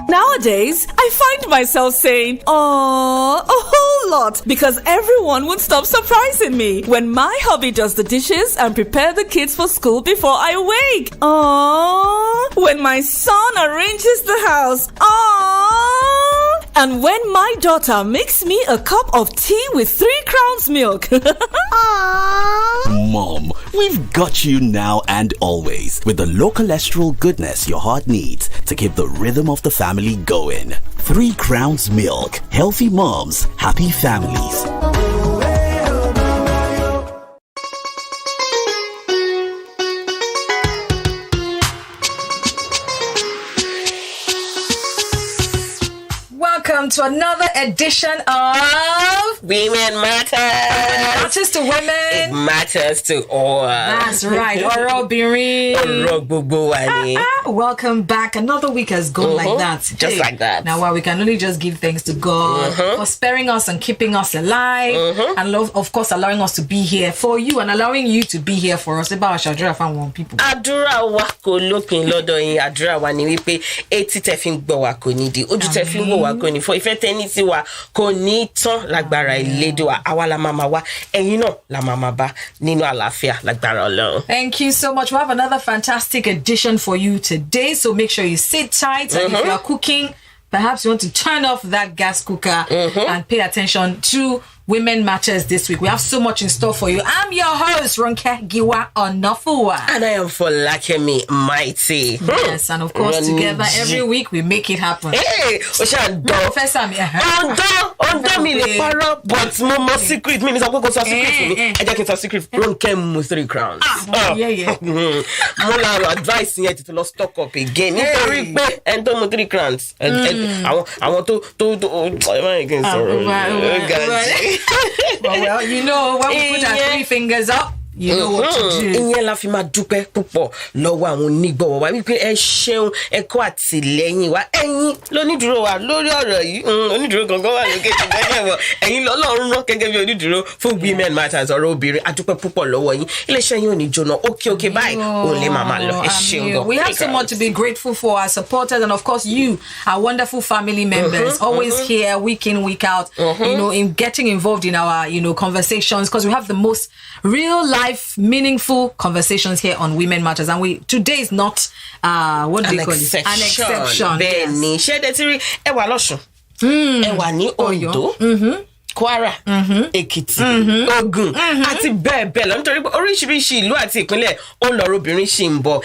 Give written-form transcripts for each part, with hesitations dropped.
Nowadays, I find myself saying, "Aww," a whole lot because everyone would stop surprising me when my hubby does the dishes and prepare the kids for school before I wake. Aww, when my son arranges the house. Aww, and when my daughter makes me a cup of tea with 3 Crowns milk. Mom, we've got you now and always with the low cholesterol goodness your heart needs to keep the rhythm of the family going. 3 Crowns milk. Healthy moms, happy families. Welcome to another edition of Women Matter. It matters to women. It matters to all. That's right. ORO OBINRIN. Welcome back. Another week has gone like that. Just like that. Now, we can only just give thanks to God for sparing us and keeping us alive, and of course, allowing us to be here for you and allowing you to be here for us. About Shadra fan one people. Àdúrà wa kò lópin lọ́dọ̀ yín. Àdúrà wa ni wípé etí tẹ́ fi ń gbọ́ wa kò ní di, ojú tẹ́ fi ń wò wa kò ní fọ́, ìfẹ́ tẹ́ ní sí wa kò ní tán lágbára Elédùà. Àwa la máa wá, ẹ̀yin náà la máa bá nínú àlàáfíà lágbára Ọlọ́run. Thank you so much. We have another fantastic edition for you today, so make sure you sit tight, and if you are cooking, perhaps you want to turn off that gas cooker and pay attention to Women Matters this week. We have so much in store for you. I'm your host, Ronke Giwa Onofua. And I am Folakemi Mighty. Yes, and of course, together every week we make it happen. Hey, Professor me. Under me le para, but more secret means I'm going to secret. I just a secret. Ronke mu 3 Crowns. Yeah. More advice here to not stock up again. And don't 3 Crowns. And I want to well, you know, when we put our 3 fingers up, you know what to do. Ìyẹn la fi máa dúpẹ́ púpọ̀ lọ́wọ́ àwọn onígbọ̀wọ́ wa wípé ẹ ṣeun ẹ kú àtìlẹ́yìn wa ẹ̀yin lónídùúró wa lórí ọ̀rọ̀ yìí onídùúró gangan wà lókè tí bẹ́ẹ̀ wọ̀ ẹ̀yin lọ́lọ́run rán gẹ́gẹ́ bí onídùúró fún Women Matters ọ̀rọ̀ obìnrin adúpẹ́ púpọ̀ lọ́wọ́ yín iléeṣẹ́ yín ò ní jóná òkè báyìí òun lè máa lọ ẹ ṣeun gan. We have so much to be grateful for, our supporters, and of course you, our wonderful family members, always here week in week out, you know, in getting involved in our conversations, because we have the most real life meaningful conversations here on Women Matters, and today is not what do you call it? An exception. Bẹ́ẹ̀ni, ṣé dé tí rí ẹ wà lọ́ṣun ẹ wà ní Ondo Kwara, Èkìtì, Ògùn àti bẹ́ẹ̀ bẹ́ẹ̀ lọ nítorí pé oríṣiríṣi ìlú àti ìpínlẹ̀ òǹlọ̀rọ̀ obìnrin ṣì ń bọ̀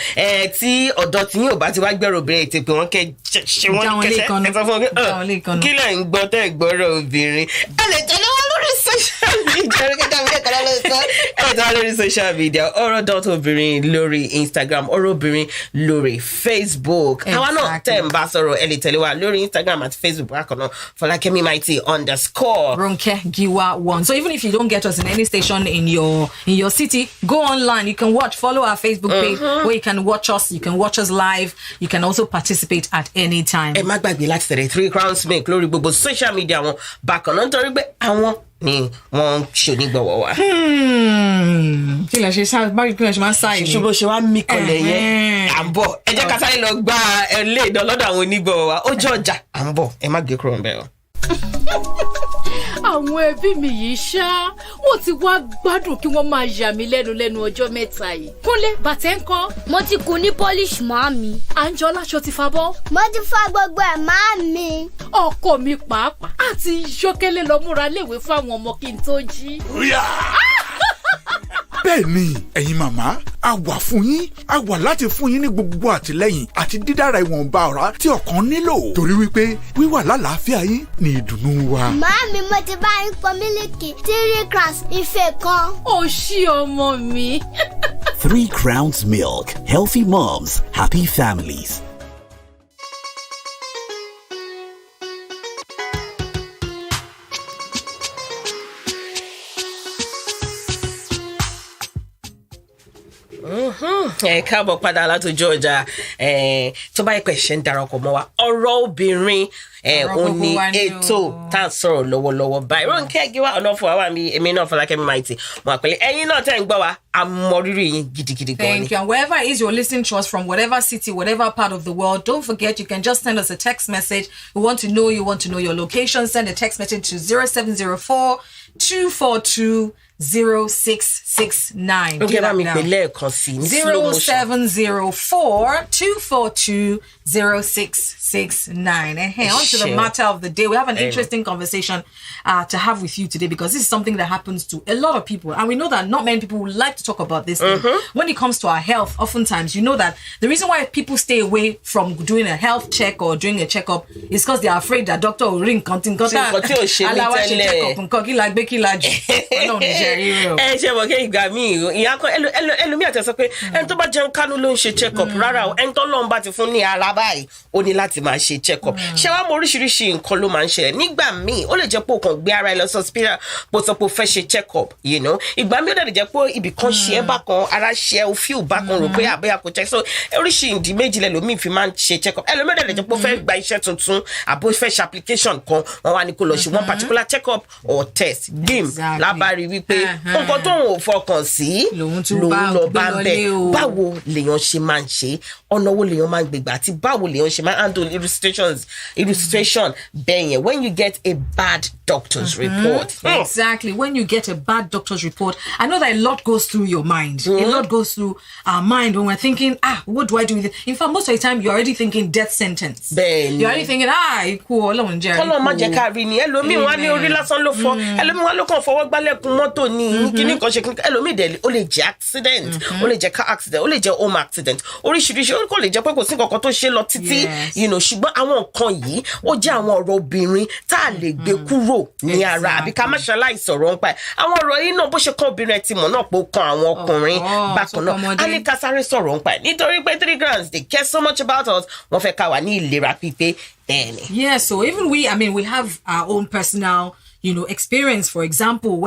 tí ọ̀dọ́ tí yín ò bá ti wá gbẹ́rọ obìnrin ètò pé wọ́n kẹ́ ṣe wọ́n kẹ́sẹ́ ẹ̀fọ́ fún wọn kí lẹ̀ ń gbọ́ tẹ́ gbọ́rọ̀ obìnrin ẹ lè tẹ̀lé wọn lórí social media ORO.obinrin lórí Instagram ORO OBINRIN lórí Facebook àwa náà tẹ́ ń bá sọ̀rọ̀ ẹ lè tẹ̀lé wa lórí Instagram àti Facebook bákan náà Folakemi Mighty _. Giwa 1. So even if you don't get us in any station in your city, go online. You can follow our Facebook page where you can watch us. You can watch us live. You can also participate at any time. Ẹ má gbàgbé láti tẹ̀lé 3 Crowns milk lórí gbogbo social media wọn bákan náà nítorí pé àwọn ni wọ́n ṣe onígbọ̀wọ́ wa. Kí lẹ ṣe ṣá báyìí kí lẹ ṣe máa ń sáyé. Ṣùgbọ́n ṣe wá mí kọlẹ̀ yẹn. À ń bọ̀. Ẹ jẹ́ ká sáré lọ gba ilé ìdánlọ́dọ̀ àwọn onígbọ̀wọ́ wa. Ó jẹ́ ọjà. À ń bọ̀. Ẹ má gbé kúrò ńbẹ̀ o. Àwọn ẹbí mi yìí ṣá wọ́n ti wá gbádùn kí wọ́n máa yà mí lẹ́nu ọjọ́ mẹ́ta yìí. Kúnlé bàtẹ́ ń kọ́. Mo ti kun ní polish màámi. Àǹjọ́lá ṣo ti fa bọ́. Mo ti fa gbogbo ẹ̀ màámi. Ọkọ mi pàápàá àti Ṣókélé lọ múra léwe fún àwọn ọmọ kí n tó jí. Bẹ́ẹ̀ni, ẹ̀yin màmá, a wà fún yín, a wà láti fún yín ní gbogbo àtìlẹ́yìn àti dídára ìwọ̀nba ọ̀rá tí ọkàn nílò. Torí wípé wíwà lálàáfíà yín ni ìdùnnú wa. Màámi, mo ti bá yín pọn mílìkì 3 Crowns ife kan. Ó ṣí ọmọ mi. 3 Crowns milk. Healthy moms, happy families. Káàbọ̀ padà látọjọ́ ọjà tó bá yẹ pé ṣe ń darapọ̀ mọ́ wa ọ̀rọ̀ obìnrin ó ní ètò tá a sọ̀rọ̀ lọ́wọ́lọ́wọ́ báyìí Rónkẹ́ Gíwá ọ̀nà fún wa mi èmi náà Fọlákẹ́mi Mighty mo àpẹẹlẹ ẹ̀yin náà tẹ́ ń gbọ́ wa àmọ̀rírì yín gidigidi gan ni. Thank you. And wherever it is you're listening to us from, whatever city, whatever part of the world, don't forget you can just send us a text message. We want to know you, want to know your location. Send a text message to 0704 242 0669. Okay, bá mi pè lẹ́ẹ̀kan sí ní slow motion. 0704 242 0669. On to the matter of the day. We have an interesting conversation to have with you today, because this is something that happens to a lot of people, and we know that not many people would like to talk about this thing. When it comes to our health, oftentimes you know that the reason why people stay away from doing a health check or doing a checkup is because they are afraid that doctor will ring ṣe mọ̀ kí ìgbà míì ìyá kan ẹlòmíì àti sọ pé ẹni tó bá jẹun kánú ló ń ṣe check up rárá o ẹni tó lọ́n bá ti fún ní ara báyìí ó ní láti máa ṣe check up ṣé wàá mọ oríṣiríṣi nǹkan ló máa ń ṣẹlẹ̀ nígbà míì ó lè jẹ́ pé o kàn gbé ara ẹ lọ sí hospital bó sọ pé o fẹ́ ṣe check up ìgbà míì ó dẹ̀ jẹ́ pé ibì kan ṣe é bákan ara ṣe é o feel bákan rò pé àbẹ́yà kò check so oríṣi ìdí méjì lẹ́lòmíì fi máa ń ṣe check up ẹlòmíì ó dẹ̀ jẹ́ pé ó fẹ́ gba iṣẹ́ tuntun àbó fẹ́ ṣe application kan wọ́n wá ní kó lọ ṣe one particular check up or test gbìm lábárí wípé nǹkan tó ń fọkàn sí lòun lọ bá ń bẹ báwo lèèyàn ṣe máa ń ṣe ọ̀nà wo lèèyàn máa ń gbégbá àti báwo lèèyàn ṣe máa ń handle illustration bẹ́ẹ̀ yẹn when you get a bad doctor's report. Exactly. When you get a bad doctor's report, I know that a lot goes through your mind. A lot goes through our mind when we're thinking, what do I do with it? In fact, most of the time, you're already thinking death sentence. You're already thinking, ikú Ọlọ́run jẹ́. Kọ́lọ́ má jẹ́ ká rí ni ẹlòmíì wá ní orí lásán ló fọ́ ẹlòmíì wá ló kàn fọwọ́ gbálẹ̀kùn mọ́tò ní kíní kan ṣe kíní ẹlòmíì dẹ̀ ó lè jẹ́ accident ó lè jẹ́ car accident ó lè jẹ́ home accident oríṣiríṣi ó kò lè jẹ́ pé kò sí nǹkan tó ṣe lọ títí ṣùgbọ́n àwọn nǹkan yìí ó jẹ́ àwọn ọ̀rọ̀ obìnrin tá a lè gbé kúrò ní ara àbí ká má ṣaláì sọ̀rọ̀ nípa ẹ̀ àwọn ọ̀rọ̀ yìí náà bó ṣe kàn obìnrin ẹ̀ ti mọ̀ náà pé ó kan àwọn ọkùnrin bákan náà á ní ká sáré sọ̀rọ̀ nípa ẹ̀ nítorí pé 3 grams they care so much about us wọ́n fẹ́ ká wà ní ìlera pípé bẹ́ẹ̀ni. Yeah, so even we have our own personal experience, for example,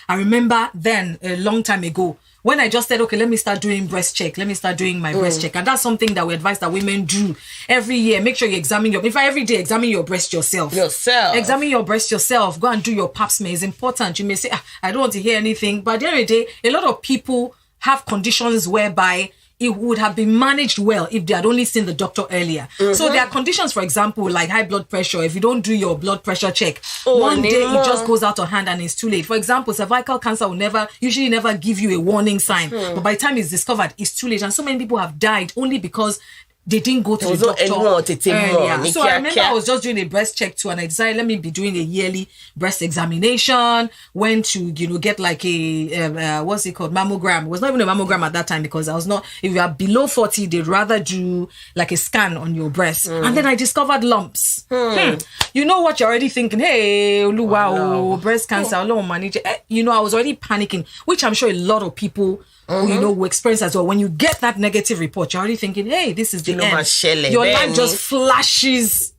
I remember then a long time ago when I just said, okay, let me start doing breast check. Let me start doing my breast check. And that's something that we advise that women do every year. Make sure you examine every day, examine your breast yourself. Examine your breast yourself. Go and do your pap smear. It's important. You may say, I don't want to hear anything. But at the end of the day, a lot of people have conditions whereby it would have been managed well if they had only seen the doctor earlier. So there are conditions, for example, like high blood pressure. If you don't do your blood pressure check, one day it just goes out of hand and it's too late. For example, cervical cancer will usually never give you a warning sign. But by the time it's discovered, it's too late. And so many people have died only because they didn't go to the doctor earlier. So I remember I was just doing a breast check too, and I decided let me be doing a yearly breast examination. Went to get like a what's it called, mammogram. It was not even a mammogram at that time because I was not. If you are below 40, they'd rather do like a scan on your breast. And then I discovered lumps. You know what? You're already thinking, hey, wow, breast cancer. I was already panicking, which I'm sure a lot of people who experience as well. When you get that negative report, you're already thinking, hey, this is the end. Your life just flashes,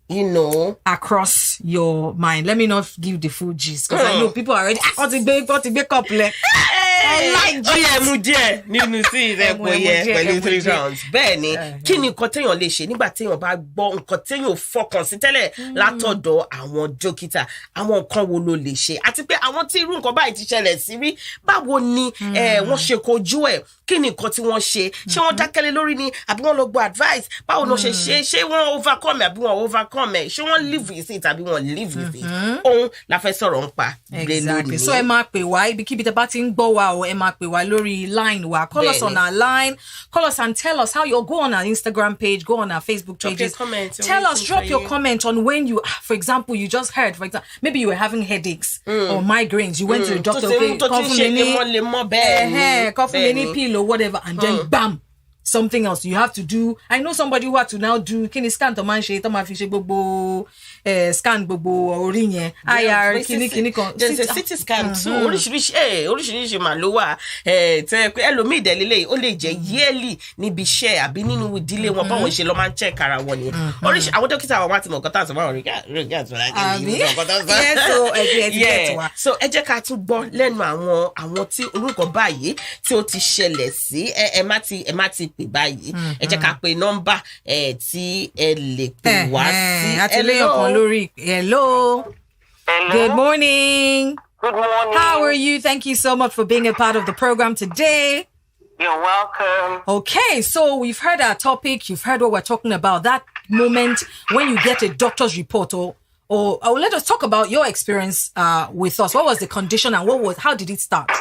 across your mind. Let me not give the full gist because I know people are already nínú sí ìrẹ́pọ̀ yẹ pẹ̀lú 3 rounds bẹ́ẹ̀ ni kí ni nǹkan téèyàn lè ṣe nígbà téèyàn bá gbọ́ nǹkan téèyàn fọkàn sí tẹ́lẹ̀ látọ̀dọ̀ àwọn dókítà àwọn nǹkan wo ló lè ṣe àti pé àwọn tí irú nǹkan báyìí ti ṣẹlẹ̀ sí rí báwo ni wọ́n ṣe kojú ẹ̀ kí ni nǹkan tí wọ́n ṣe wọ́n dákẹ́lé lórí ni àbí wọ́n lọ gbọ́ advice báwo ló ṣe wọ́n overcome àbí wọ́n overcome ẹ̀ ṣé wọ́n live with it àbí wọ́n live with it òun la fẹ́ sọ̀rọ̀ ń pa lónìí. So ẹ máa pè wá ibikíbi tẹ́ bá ti ń gbọ́ wa o ẹ máa pè wá lórí line wa. Call us on our line. Call us and tell us how you go on our Instagram page, go on our Facebook pages. Tell us, drop your comment on when you, for example, you just heard, for example, maybe you were having headaches or migraines. You went to the doctor, cough pillow, whatever, and then bam, something else. You have to do. I know somebody who had to now do. Can you scan to man she? Toma fi gbogbo scan gbogbo orí yẹn. IR kini kan. There's a CT scan too. Oríṣiríṣi mà ló wà. Tẹ́ pé ẹlòmíì dẹ̀ lélẹ̀ ó lè jẹ́ yearly níbi iṣẹ́ àbí nínú ìdílé wọn báwọn ṣe lọ máa ń check ara wọn ni. Oríṣi àwọn dókítà àwọn máa ti mọ̀ nǹkan tá à ń sọ báwọn rí àti ọ̀la jẹ́ so ẹ jẹ́ ká tún gbọ́ lẹ́nu àwọn tí orúkọ báyìí tí ó ti ṣẹlẹ̀ sí ẹ má ti pè báyìí ẹ jẹ́ ká pe nọ́mbà tí ẹ lè pè wá sí. Hello. Good morning. Good morning. How are you? Thank you so much for being a part of the program today. You're welcome. Okay, so we've heard our topic. You've heard what we're talking about. That moment when you get a doctor's report, or let us talk about your experience with us. What was the condition and how did it start?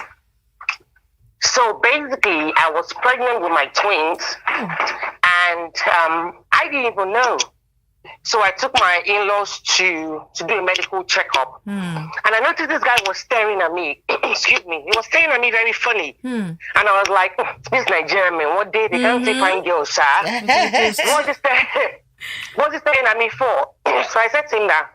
So basically, I was pregnant with my twins, and I didn't even know. So I took my in-laws to do a medical checkup. And I noticed this guy was staring at me. Excuse me. He was staring at me very funny. And I was like, this Nigerian man, what day they can't take fine girls, sir? What's he staring at me for? So I said to him that.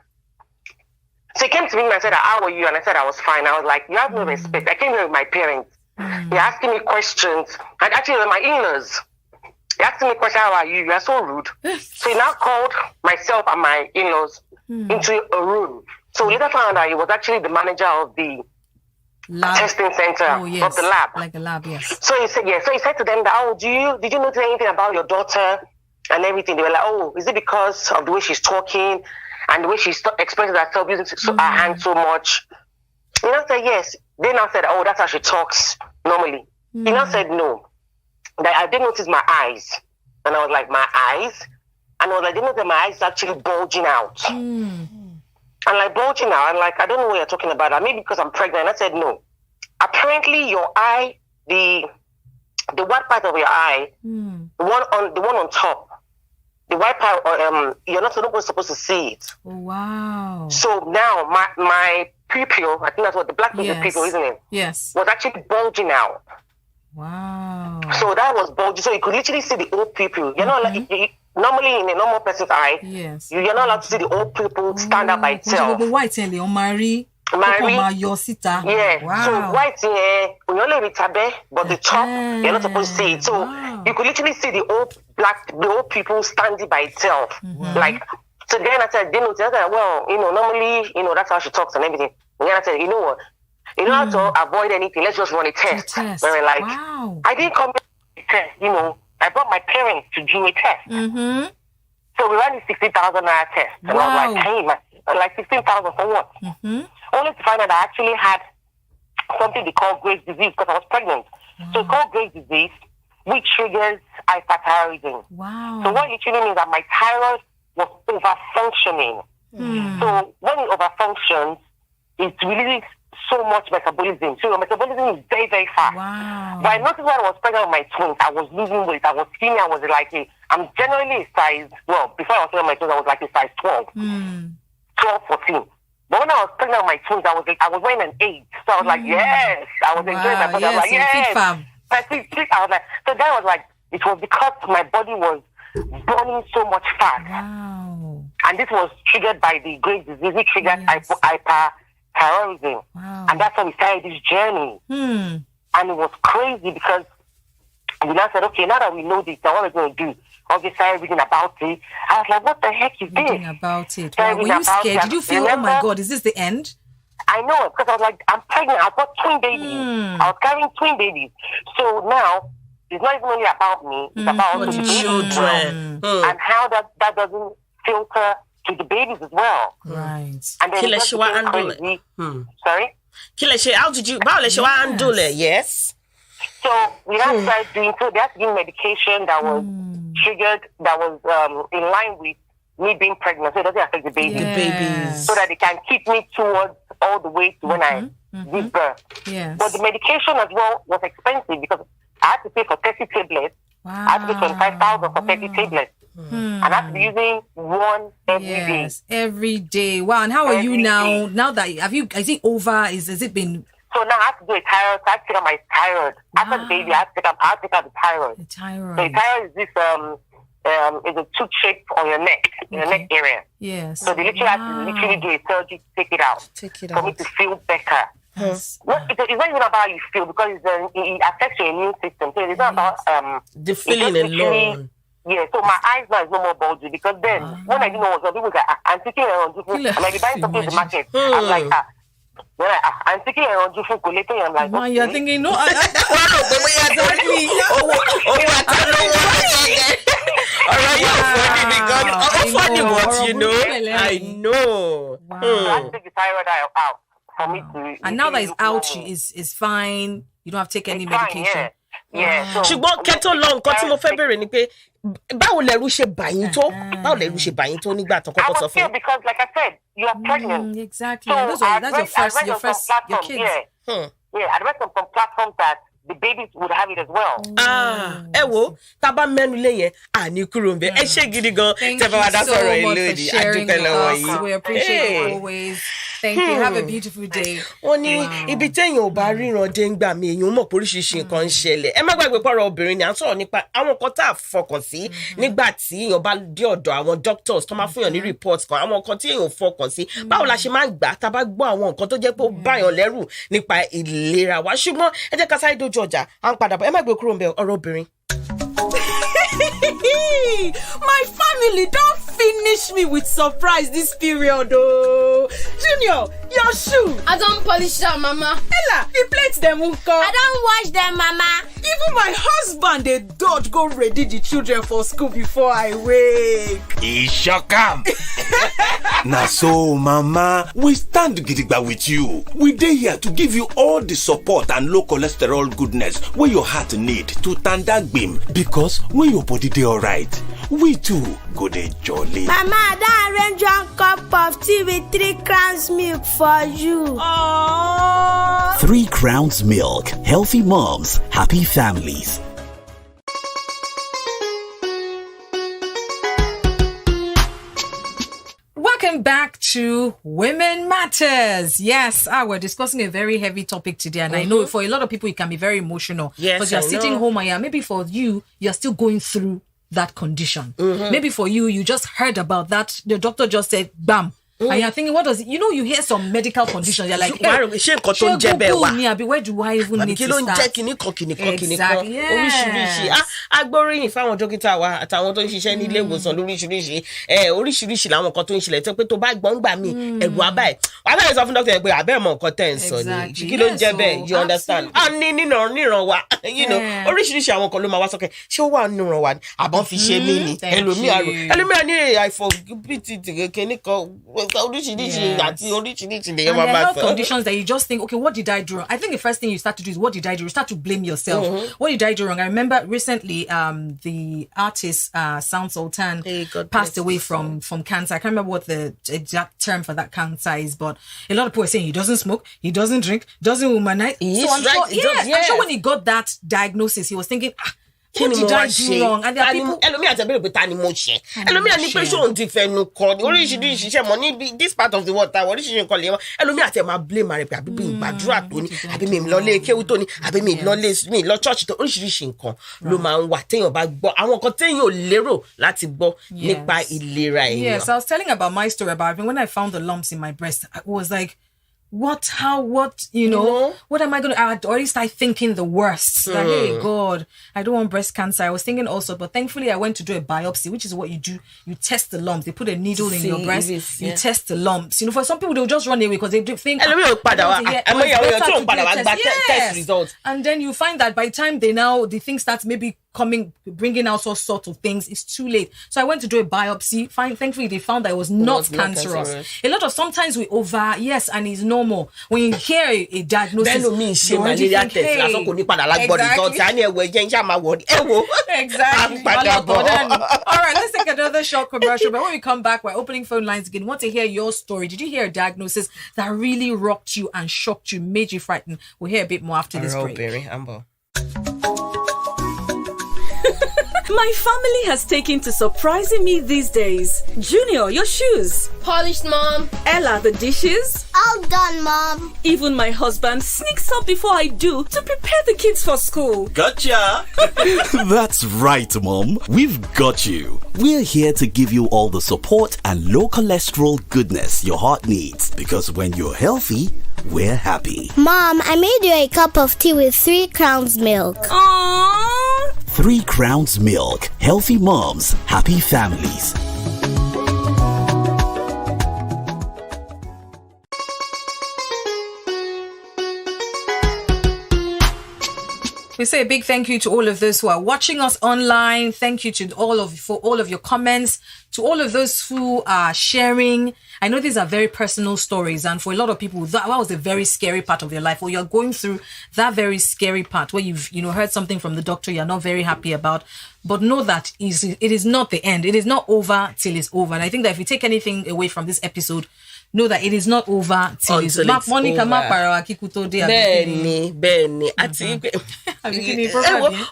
So he came to me and I said, how are you? And I said, I was fine. I was like, you have no respect. I came here with my parents. They're asking me questions. And actually, they're my in-laws. They're asking me questions, how are you? You are so rude. So he now called myself and my in-laws into a room. So we later found out he was actually the manager of the testing center of the lab. Like a lab, yes. So he said, So he said to them that, did you notice anything about your daughter and everything? They were like, is it because of the way she's talking and the way she expresses herself using her hands so much? He now said, yes. They now said, that's how she talks normally. He now said, no. That I didn't notice my eyes. And I was like, my eyes? And I didn't notice my eyes actually bulging out. And like bulging out, I'm like, I don't know what you're talking about. Maybe because I'm pregnant. And I said, no. Apparently your eye, the white part of your eye, the one on top, the white part, you're not supposed to see it. Wow. So now my pupil, I think that's what the black pupil, isn't it? Yes. Was actually bulging out. Wow. So that was bulging. So you could literally see the old pupil. You're not like normally in a normal person's eye. Yes. You're not allowed to see the old pupil stand up by itself. White on Mary. Yeah. Wow. So white when you only retabe, but the top you're not supposed to see it. So you could literally see the old pupil standing by itself. Like so then I said, normally, that's how she talks and everything. And then I said, you know what? You don't have to avoid anything. Let's just run a test. Where we're like, I didn't come here to test, I brought my parents to do a test. So we ran the 60,000 naira test. And I was like, hey, like 16,000 for what? Only to find out I actually had something they call Graves' disease because I was pregnant. So it's called Graves' disease, which triggers hyperthyroidism. Wow. So what it literally means that my thyroid was over-functioning. So when it over-functions, it releases so much metabolism. So your metabolism is very, very fast. Wow. But I noticed when I was pregnant with my twins, I was losing weight. I was skinny. I was like, I'm generally a size, before I was pregnant with my twins, I was like a size 12, 12, 14. But when I was pregnant with my twins, I was wearing an 8. So I was like, yes. I was enjoying my body. I was like, yes. I was like, so that was like, it was because my body was burning so much fat. Wow. And this was triggered by the Graves' disease, which triggered hyperthyroidism. Wow. And that's how we started this journey. And it was crazy because we now said, okay, now that we know this, now what are we going to do? Obviously, started reading about it. I was like, what the heck is Reading this? about it. Wow. Were you scared? Did you feel, oh my God, is this the end? I know, because I was like, I'm pregnant. I've got twin babies. I was carrying twin babies. So now, it's not even only about me. It's about the children. And how that doesn't filter to the babies as well. Right. And then it's crazy. Sorry? How did you handle it? Yes. So we had started doing, so they had to give medication that was triggered, that was in line with me being pregnant, so it doesn't affect the baby. The babies. So that they can keep me towards all the way to when I give birth. Yes. But the medication as well was expensive because I had to pay for 30 tablets. Wow. I had to pay 25,000 for 30 tablets. And I have to be using one every day. Yes, every day. Wow. And how are you now? Now that is it over? Has it been? So now I have to do a thyroid. So I have to take out my thyroid. After the baby, I have to take out the thyroid. The thyroid. So the thyroid is this is a tooth shape on your neck, in your neck area. Yes. So they literally have to literally do a surgery to take it out. For me to feel better. Yes. It's not even about how you feel, because it affects your immune system. So it's not about the feeling alone. Yeah, so my eyes now is no more bulgy, because then when I didn't know what was, people say, I'm thinking around different. I might be buying something in the market. I'm like, I'm thinking around different. I'm like, Man, you're thinking, no, funny, but you know, I know. So I have to take the thyroid out for me to. And now that it's out, is fine. You don't have to take any medication. Yeah. So ṣùgbọ́n kẹ́tọ́ lọ nǹkan tí mo fẹ́ bèrè ni pé báwo lẹ̀rù ṣe bà yín tó nígbà tó kọ́kọ́ sọ fún yín. Because like I said, you are pregnant. Exactly. So that's your first your kids. Yeah, I read some platforms that the babies would have it as well. Ẹ wo tá bá mẹ́nu lé yẹn àní kúrò ń bẹ ẹ ṣé gidi gan tẹ́ bá wá dá sọ̀rọ̀ yìí lónìí àdúpẹ́ lọ́wọ́ yìí. We appreciate it always. Thank you. Have a beautiful day. Wọ́n ní ibi téèyàn ò bá ríran dé ń gbà mí èèyàn mọ̀ pé oríṣiríṣi nǹkan ń ṣẹlẹ̀. Ẹ má gbàgbé pọ̀rọ̀ obìnrin ni à ń sọ̀rọ̀ nípa àwọn nǹkan tá a fọkàn sí nígbà tí èèyàn bá dé ọ̀dọ̀ àwọn doctors tó máa fún yàn ní report kan àwọn nǹkan tí èèyàn ò fọkàn sí. Báwo la ṣe máa gbà tá a bá gbọ́ àwọn nǹkan tó jẹ́ pé ó báyàn lẹ́rù nípa ìlera wa. Ṣùgbọ́n ẹ jẹ́ ká sáré dójú ọjà à ń padà bọ̀ ẹ má gbé kúrò ń bẹ ọ̀rọ̀ obìnrin. My family don't finish me with surprise this period, oh. Junior, your shoe. I don't polish them, Mama. Ella, the plates them won't come. I don't wash them, Mama. Even my husband, they dodge go ready the children for school before I wake. He sure come. Now so, Mama, we stand gidigba with you. We dey here to give you all the support and low cholesterol goodness where your heart need to tanda gbim. Because when your body dey alright, we too go dey jolly. Mama, I arrange 1 cup of tea with 3 crowns milk for you. Aww. 3 Crowns Milk. Healthy moms, happy families. Welcome back to Women Matters. Yes, we're discussing a very heavy topic today, and I know for a lot of people it can be very emotional. Yes, because you're sitting home and maybe for you, you're still going through that condition. Maybe for you, you just heard about that. The doctor just said, bam. And you're thinking, what does it? You know, you hear some medical conditions. You're like, where do I even need to start? Exactly. Yes. Agbóríyìn fáwọn dókítà wa àtàwọn tó ń ṣiṣẹ́ ní ilé ìwòsàn lóríṣiríṣi oríṣiríṣi làwọn nǹkan tó ń ṣẹlẹ̀ tó pé tó bá gbọ́n gbà mí ẹ̀rù abáyé wàá sọ fún dókítà pé àbẹ́ mọ̀ nǹkan tẹ̀ ń sọ ni kí ló ń jẹ́ bẹ́ẹ̀ you understand a ní níran wa oríṣiríṣi àwọn kan ló máa wá sọ́kẹ́ ṣé ó wà níran wa ni àbọ̀n fi ṣe mí ni ẹlòmíà ní àìfọ̀ kìnnìkan oríṣiríṣi àti oríṣiríṣi lè and there are health conditions that you just think, okay, what did I do wrong? I think the first thing you start to do is, what did I do? You start to blame yourself. What did I do wrong? I remember recently the artist Sound Sultan passed away from cancer. I can't remember what the exact term for that cancer is, but a lot of people are saying he doesn't smoke, he doesn't drink, doesn't womanize. So I'm sure when he got that diagnosis, he was thinking, what did I do wrong? And there are people. Ẹlòmíà tẹ bẹ̀rẹ̀ pé ta ni mo ṣe. Ẹlòmíà ní pé ṣóun ti fẹnu kọ ní oríṣiríṣi iṣẹ́ mọ̀ ní this part of the world táwọn oríṣiríṣi nǹkan lè wọ́n. Ẹlòmíà tẹ máa blame rẹ̀ pé àbí bí ìgbàdúrà tó ní àbí mi lọ lé kéwú tó ní àbí mi lọ church tó oríṣiríṣi nǹkan ló máa ń wà téèyàn bá gbọ́ àwọn nǹkan téèyàn ò lérò láti gbọ́ nípa ìlera èèyàn. Yes, I was telling about my story about when I found the lumps in my breast. I was like, what, you know, what am I going to, I had already started thinking the worst. Like, hey, God, I don't want breast cancer. I was thinking also, but thankfully I went to do a biopsy, which is what you do. You test the lumps. They put a needle in your breast. You test the lumps. You know, for some people, they'll just run away because they think, test results. And then you find that by the time the thing starts maybe bringing out all sorts of things, it's too late. So I went to do a biopsy. Thankfully, they found that it was not cancerous. A lot of sometimes we and it's normal. When you hear a diagnosis, you already think, hey, exactly. All right, let's take another short commercial. But when we come back, we're opening phone lines again. We want to hear your story. Did you hear a diagnosis that really rocked you and shocked you, made you frightened? We'll hear a bit more after this break. My family has taken to surprising me these days. Junior, your shoes. Polished, Mom. Ella, the dishes. All done, Mom. Even my husband sneaks up before I do to prepare the kids for school. Gotcha! That's right, Mom. We've got you. We're here to give you all the support and low cholesterol goodness your heart needs. Because when you're healthy, we're happy. Mom, I made you a cup of tea with 3 Crowns milk. Aww. 3 Crowns Milk. Healthy moms, happy families. We say a big thank you to all of those who are watching us online. Thank you to for all of your comments, to all of those who are sharing. I know these are very personal stories, and for a lot of people, that was a very scary part of your life, or you're going through that very scary part where you've heard something from the doctor you're not very happy about. But know that it is not the end. It is not over till it's over. And I think that if you take anything away from this episode, know that it is not over till it's over. Monica, Benny, àti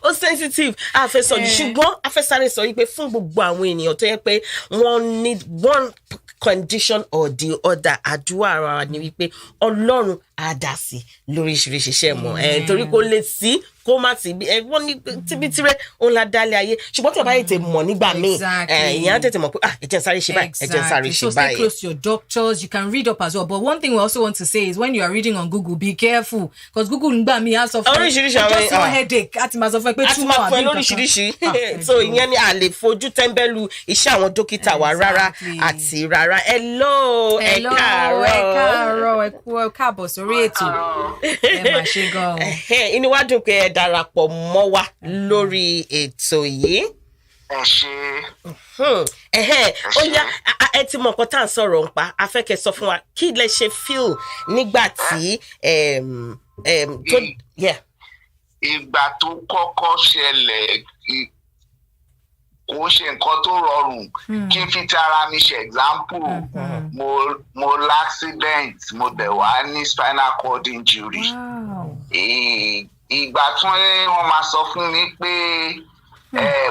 ó sensitive. A fẹ́ sọ ṣùgbọ́n a fẹ́ sáré sọ pé fún gbogbo àwọn ènìyàn tó yẹ pé wọ́n need one condition or the other. Àdúrà ara ni wípé Ọlọ́run á dá sí lóríṣiríṣi iṣẹ́ mọ́ torí kò lè sí kó má ti bí wọ́n ní tibitire òun la dálé ayé ṣùgbọ́n tí o bá yẹ tè mọ̀ nígbà míì ìyẹn á tètè mọ̀ pé ẹ jẹ́ n sáré ṣe báyìí ẹ jẹ́ n sáré ṣe báyìí. So stay close to your doctors. You can read up as well, but one thing we also want to say is when you are reading on Google, be careful, because Google nígbà míì á sọ fún just one headache àti máa sọ fún ẹ pé too much lóríṣiríṣi so ìyẹn ni a lè fojú tẹ́ńbẹ́lú iṣẹ́ àwọn dókítà wa rárá àti rárá. Hello ẹ káàárọ̀ ẹ káàbọ̀ sórí ètò ẹ máa ṣe gan. Inú wa dùn pé ẹ darapọ̀ mọ́ wa lórí ètò yìí. Ẹ ṣé. Ó yá ẹ ti mọ̀ nǹkan tá à ń sọ̀rọ̀ nípa a fẹ́ kẹ́ sọ fún wa kí lẹ ṣe feel nígbà tí ìgbà tó kọ́kọ́ ṣẹlẹ̀ kò ṣe nǹkan tó rọrùn kí n fi tara mi ṣe example mo l'accident mo dẹ̀ wá ní spinal cord injury. Ìgbà tí wọ́n máa sọ fún mi pé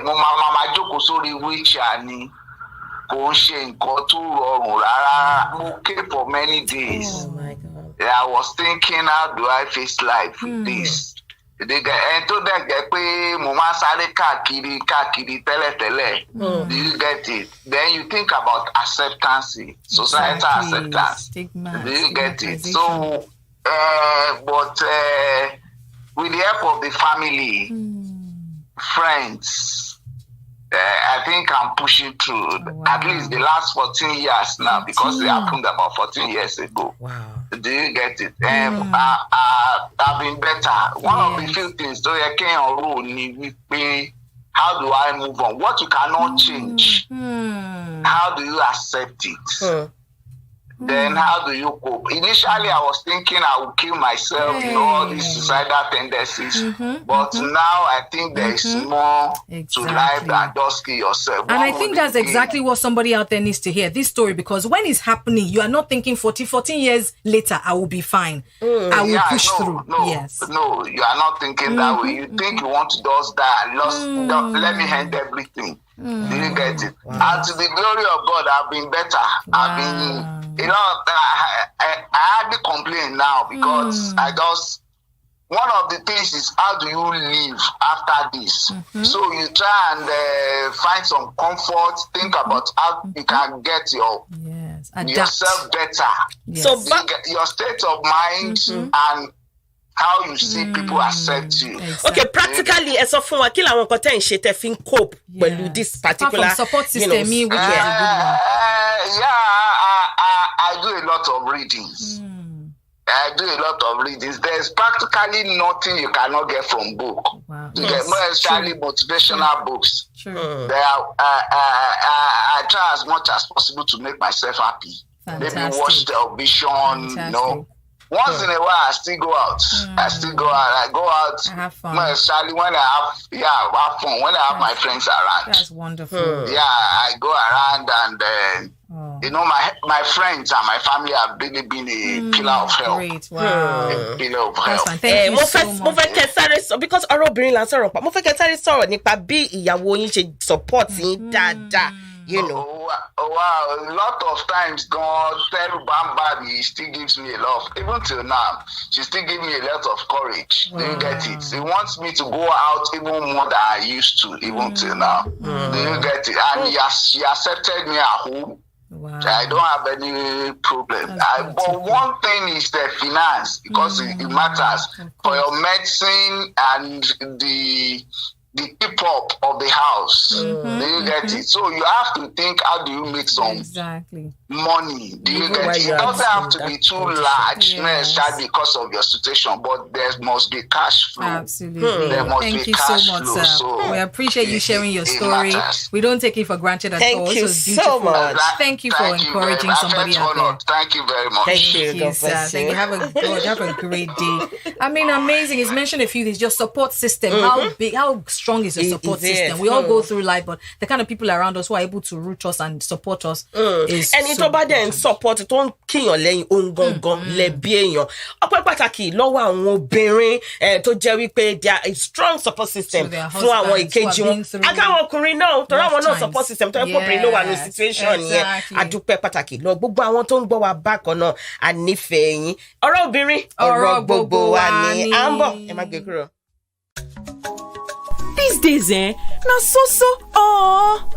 mo máa jókòó sórí wheelchair ni kò ṣe nǹkan tó rọrùn rárá. Mo came for many days. I was thinking, how do I face life with this? Ẹni tó dẹ̀ jẹ́ pé mo máa sáré káàkiri tẹ́lẹ̀tẹ́lẹ̀. Do you get it? Then you think about acceptance, societal acceptance. Do you get it? So, but with the help of the family, friends, I think I'm pushing through. At least the last 14 years now, because it happened about 14 years ago. Wow. Do you get it? I've been better. One of the few things, though, I can't rule. How do I move on? What you cannot change, how do you accept it? Then how do you cope? Initially, I was thinking I would kill myself, all these suicidal tendencies. But now I think there is more to life than just kill yourself. And I think that's exactly what somebody out there needs to hear, this story, because when it's happening, you are not thinking 14 years later, I will be fine. I will push through. No, you are not thinking that way. You think you want to just die. Let me end everything. Do you get it? And to the glory of God, I've been better. I've been, I hardly complain now because one of the things is how do you live after this? So you try and find some comfort, think about how you can get yourself better. So your state of mind and how you see people accept you. Okay, practically, as of one, kill our content, she can cope with this particular support system. I do a lot of readings. There's practically nothing you cannot get from book. You get more especially motivational books. I try as much as possible to make myself happy. Maybe watch television, Once in a while, I still go out. I go out. I have fun. Especially when I have fun. When I have my friends around. That's wonderful. I go around and You know, my friends and my family have really been a pillar of help. Great, wow. A pillar of help. Thank you so much. Mo fẹ́ kẹ́ sáré because ọ̀rọ̀ obìnrin là ń sọ̀rọ̀ pa. Mo fẹ́ kẹ́ sáré sọ̀rọ̀ nípa bí ìyàwó yín ṣe support yín dáadáa. You know. Wow, a lot of times God tell Bamba, he still gives me a lot. Even till now, she still gives me a lot of courage. Do you get it? He wants me to go out even more than I used to, even till now. Do you get it? And she accepted me at home. Wow. I don't have any problem. But one thing is the finance, because it matters for your medicine and the keep-up of the house. Do you get it? So you have to think, how do you make some money? Do you get it? It doesn't have to be too large, necessarily because of your situation, but there must be cash flow. Absolutely. There must Thank be you cash so much, flow. sir. So we appreciate you sharing your story. We don't take it for granted at all. Thank you so much. Thank you for encouraging somebody out there. Thank you very much. Thank you, sir. Thank you. Have a great day. I mean, amazing. He's mentioned a few things. Your support system. How strong is your support system? We all go through life, but the kind of people around us who are able to root us and support us is ẹni tó bá dẹ̀ ń support tó ń kíyàn lẹ́yìn ohun gangan lẹ́bí èèyàn. Ọpẹ́ pàtàkì lọ́wọ́ àwọn obìnrin tó jẹ́ wípé there is strong support system fún àwọn ìkejì wọn. Akáwọn ọkùnrin náà torí àwọn náà support system tó yẹ kó obìnrin ló wà ní situation yẹn. Adúpẹ́ pàtàkì lọ gbogbo àwọn tó ń gbọ́ wa bákan náà ànífẹ̀ẹ́ yín. Ọ̀rọ̀ obìnrin ọ̀rọ̀ gbogbo wa ni à ń bọ̀ ẹ má gbé kúrò. These days, na so,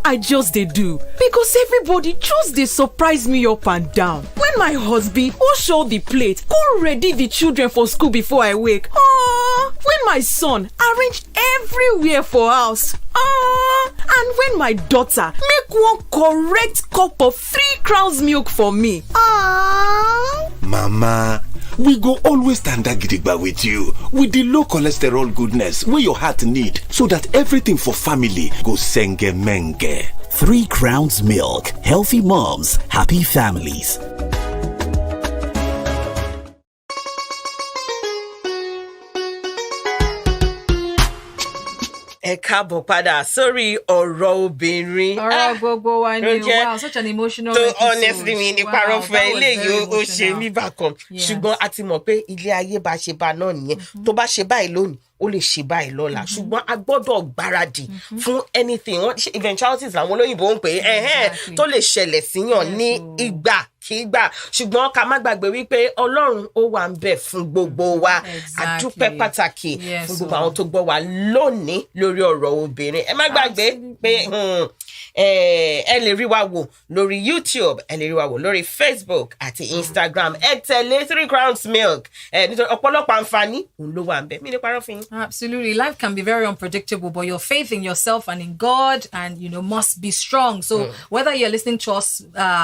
I just dey do. Because everybody just dey surprise me up and down. When my husband wash all the plate, go ready the children for school before I wake. When my son arrange everywhere for house. And when my daughter make one correct cup of 3 crowns milk for me. Mama, we go always stand gidigba with you with the low cholesterol goodness wey your heart need so that everything for family go senge menge. 3 Crowns Milk. Healthy moms, happy families. Ẹ káàbọ̀ padà sórí ọ̀rọ̀ obìnrin. Ọ̀rọ̀ gbogbo wa ni wow, such an emotional episode. Honestly, mi ní parọ́ fún ẹ eléyìí ó ṣe mí bákan. Ṣùgbọ́n a ti mọ̀ pé ilé ayé bá ṣe bá náà nìyẹn. Tó bá ṣe báyìí lónìí, ó lè ṣe báyìí lọ́la. Ṣùgbọ́n a gbọ́dọ̀ gbáradì fún anything. Wọ́n ṣe eventualities làwọn olóyìnbó ń pè é tó lè ṣẹlẹ̀ síyàn ní ìgbà kígbà. Ṣùgbọ́n ká má gbàgbé wípé Ọlọ́run ó wà ń bẹ̀ fún gbogbo wa. Àdúpẹ́ pàtàkì fún gbogbo àwọn tó gbọ́ wa lónìí lórí ọ̀rọ̀ obìnrin. Ẹ má gbàgbé pé ẹ lè rí wa wò lórí YouTube, ẹ lè rí wa wò lórí Facebook àti Instagram. Ẹ tẹ̀lé 3 Crowns Milk. Nítorí ọ̀pọ̀lọpọ̀ àǹfààní òun ló wà ń bẹ̀. Mi ní parọ́ fún yín. Absolutely. Life can be very unpredictable, but your faith in yourself and in God and, must be strong. So whether you're listening to us,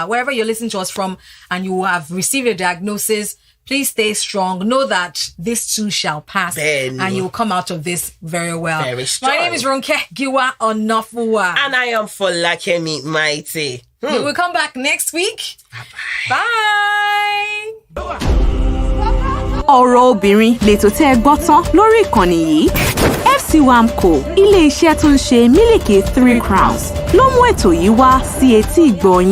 wherever you're listening to us from, and you have received a diagnosis, please stay strong. Know that this too shall pass, and you'll come out of this very well. Very strong. My name is Ronke Giwa Onofuwa. And I am Folakemi Mighty. We will come back next week. Bye. Ọ̀rọ̀ obìnrin lètò tẹ́ ẹ gbọ́ tán lórí ìkànnì yìí. FC Wamco, ilé iṣẹ́ tó ń ṣe mílìkì 3 Crowns, ló mú ètò yìí wá sí etí ìgbọ́ yín.